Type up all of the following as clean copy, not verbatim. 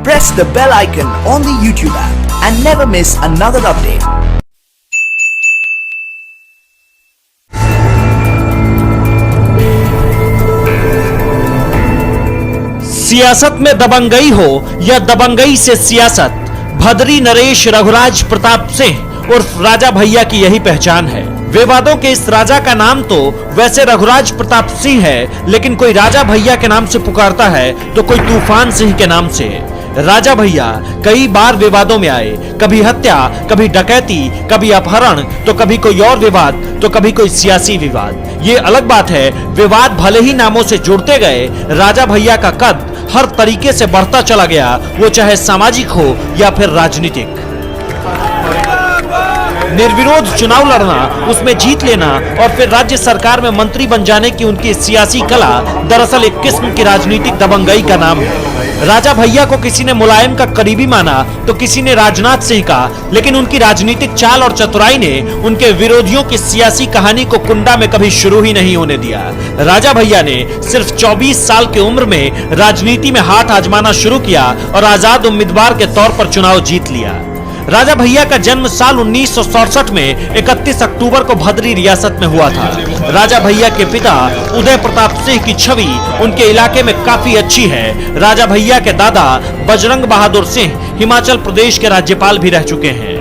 Press the bell icon on the YouTube app and never miss another update. सियासत में दबंगई हो या दबंगई से सियासत, भदरी नरेश रघुराज प्रताप सिंह उर्फ राजा भैया की यही पहचान है। विवादों के इस राजा का नाम तो वैसे रघुराज प्रताप सिंह है, लेकिन कोई राजा भैया के नाम से पुकारता है तो कोई तूफान सिंह के नाम से। राजा भैया कई बार विवादों में आए, कभी हत्या, कभी डकैती, कभी अपहरण, तो कभी कोई और विवाद, तो कभी कोई सियासी विवाद। ये अलग बात है, विवाद भले ही नामों से जुड़ते गए, राजा भैया का कद हर तरीके से बढ़ता चला गया, वो चाहे सामाजिक हो या फिर राजनीतिक। निर्विरोध चुनाव लड़ना, उसमें जीत लेना और फिर राज्य सरकार में मंत्री बन जाने की उनकी सियासी कला दरअसल एक किस्म की राजनीतिक दबंगई का नाम है। राजा भैया को किसी ने मुलायम का करीबी माना तो किसी ने राजनाथ सिंह का, लेकिन उनकी राजनीतिक चाल और चतुराई ने उनके विरोधियों की सियासी कहानी को कुंडा में कभी शुरू ही नहीं होने दिया। राजा भैया ने सिर्फ 24 साल की उम्र में राजनीति में हाथ आजमाना शुरू किया और आजाद उम्मीदवार के तौर पर चुनाव जीत लिया। राजा भैया का जन्म साल 1967 में 31 अक्टूबर को भदरी रियासत में हुआ था। राजा भैया के पिता उदय प्रताप सिंह की छवि उनके इलाके में काफी अच्छी है। राजा भैया के दादा बजरंग बहादुर सिंह हिमाचल प्रदेश के राज्यपाल भी रह चुके हैं।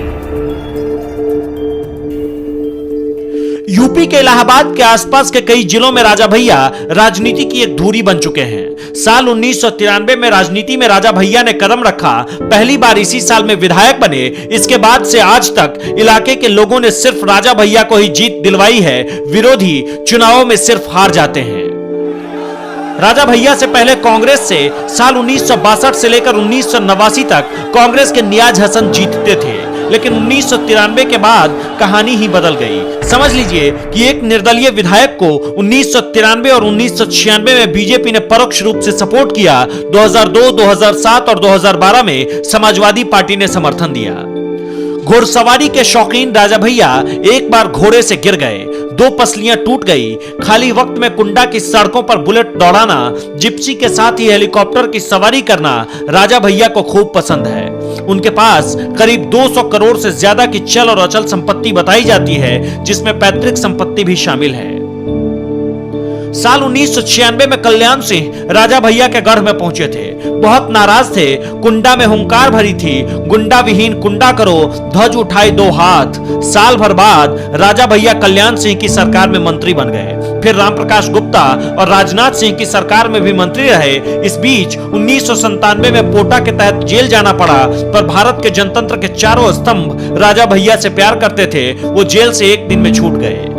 यूपी के इलाहाबाद के आसपास के कई जिलों में राजा भैया राजनीति की एक धुरी बन चुके हैं। साल 1993 में राजनीति में राजा भैया ने कदम रखा, पहली बार इसी साल में विधायक बने। इसके बाद से आज तक इलाके के लोगों ने सिर्फ राजा भैया को ही जीत दिलवाई है, विरोधी चुनावों में सिर्फ हार जाते हैं। राजा भैया से पहले कांग्रेस से साल 1962 से लेकर 1989 तक कांग्रेस के नियाज हसन जीतते थे, लेकिन 1993 के बाद कहानी ही बदल गई। समझ लीजिए कि एक निर्दलीय विधायक को 1993 और 1996 में बीजेपी ने परोक्ष रूप से सपोर्ट किया। 2002, 2007 और 2012 में समाजवादी पार्टी ने समर्थन दिया। घुड़सवारी के शौकीन राजा भैया एक बार घोड़े से गिर गए, 2 पसलियां टूट गई। खाली वक्त में कुंडा की सड़कों पर बुलेट दौड़ाना, जिप्सी के साथ ही हेलीकॉप्टर की सवारी करना राजा भैया को खूब पसंद है। उनके पास करीब 200 करोड़ से ज्यादा की चल और अचल संपत्ति बताई जाती है, जिसमें पैतृक संपत्ति भी शामिल है। साल 1996 में कल्याण सिंह राजा भैया के गढ़ में पहुंचे थे। बहुत नाराज थे, कुंडा में हुंकार भरी थी, गुंडा विहीन कुंडा करो, ध्वज उठाए 2 हाथ। साल भर बाद राजा भैया कल्याण सिंह की सरकार में मंत्री बन गए, फिर रामप्रकाश गुप्ता और राजनाथ सिंह की सरकार में भी मंत्री रहे। इस बीच 1997 में पोटा के तहत जेल जाना पड़ा, पर भारत के जनतंत्र के चारों स्तंभ राजा भैया से प्यार करते थे, वो जेल से एक दिन में छूट गए।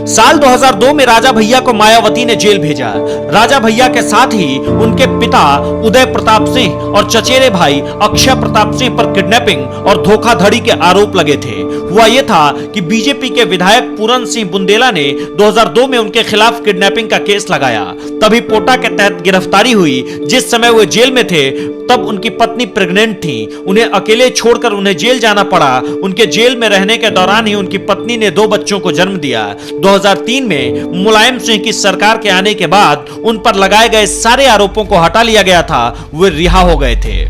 साल 2002 में राजा भैया को मायावती ने जेल भेजा। राजा भैया के साथ ही उनके पिता उदय प्रताप सिंह और चचेरे भाई अक्षय प्रताप सिंह पर किडनैपिंग और धोखाधड़ी के आरोप लगे थे। हुआ यह था कि बीजेपी के विधायक पूरन सिंह बुंदेला ने 2002 में उनके खिलाफ किडनैपिंग का केस लगाया। तभी पोटा के तहत गिरफ्तारी हुई। जिस समय वो जेल में थे तब उनकी पत्नी प्रेग्नेंट थी। उन्हें अकेले छोड़कर उन्हें जेल जाना पड़ा। उनके जेल में रहने के दौरान ही उनकी पत्नी ने 2 बच्चों को जन्म दिया। 2003 में मुलायम सिंह की सरकार के आने के बाद उन पर लगाए गए सारे आरोपों को हटा लिया गया था, वे रिहा हो गए थे।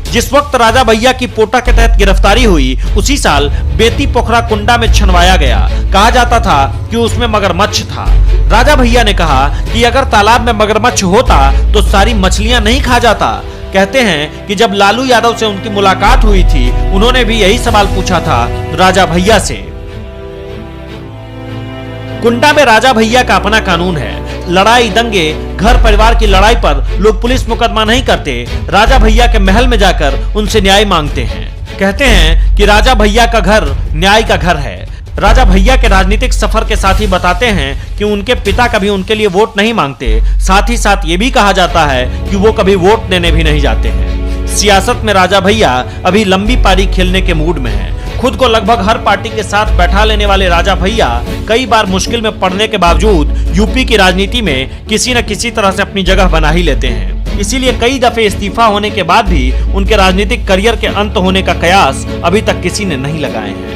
जिस वक्त राजा भैया की पोटा के तहत गिरफ्तारी हुई, उसी साल बेती पोखरा कुंडा में छनवाया गया। कहा जाता था कि उसमें मगरमच्छ था। राजा भैया ने कहा कि अगर तालाब में मगरमच्छ होता तो सारी मछलियां नहीं खा जाता। कहते हैं कि जब लालू यादव से उनकी मुलाकात हुई थी, उन्होंने भी यही सवाल पूछा था राजा भैया से। कुंडा में राजा भैया का अपना कानून है। लड़ाई, दंगे, घर परिवार की लड़ाई पर लोग पुलिस मुकदमा नहीं करते, राजा भैया के महल में जाकर उनसे न्याय मांगते हैं। कहते हैं कि राजा भैया का घर न्याय का घर है। राजा भैया के राजनीतिक सफर के साथ ही बताते हैं कि उनके पिता कभी उनके लिए वोट नहीं मांगते। साथ ही साथ ये भी कहा जाता है कि वो कभी वोट देने भी नहीं जाते हैं। सियासत में राजा भैया अभी लंबी पारी खेलने के मूड में हैं। खुद को लगभग हर पार्टी के साथ बैठा लेने वाले राजा भैया कई बार मुश्किल में पड़ने के बावजूद यूपी की राजनीति में किसी न किसी तरह से अपनी जगह बना ही लेते हैं। इसीलिए कई दफे इस्तीफा होने के बाद भी उनके राजनीतिक करियर के अंत होने का कयास अभी तक किसी ने नहीं लगाए हैं।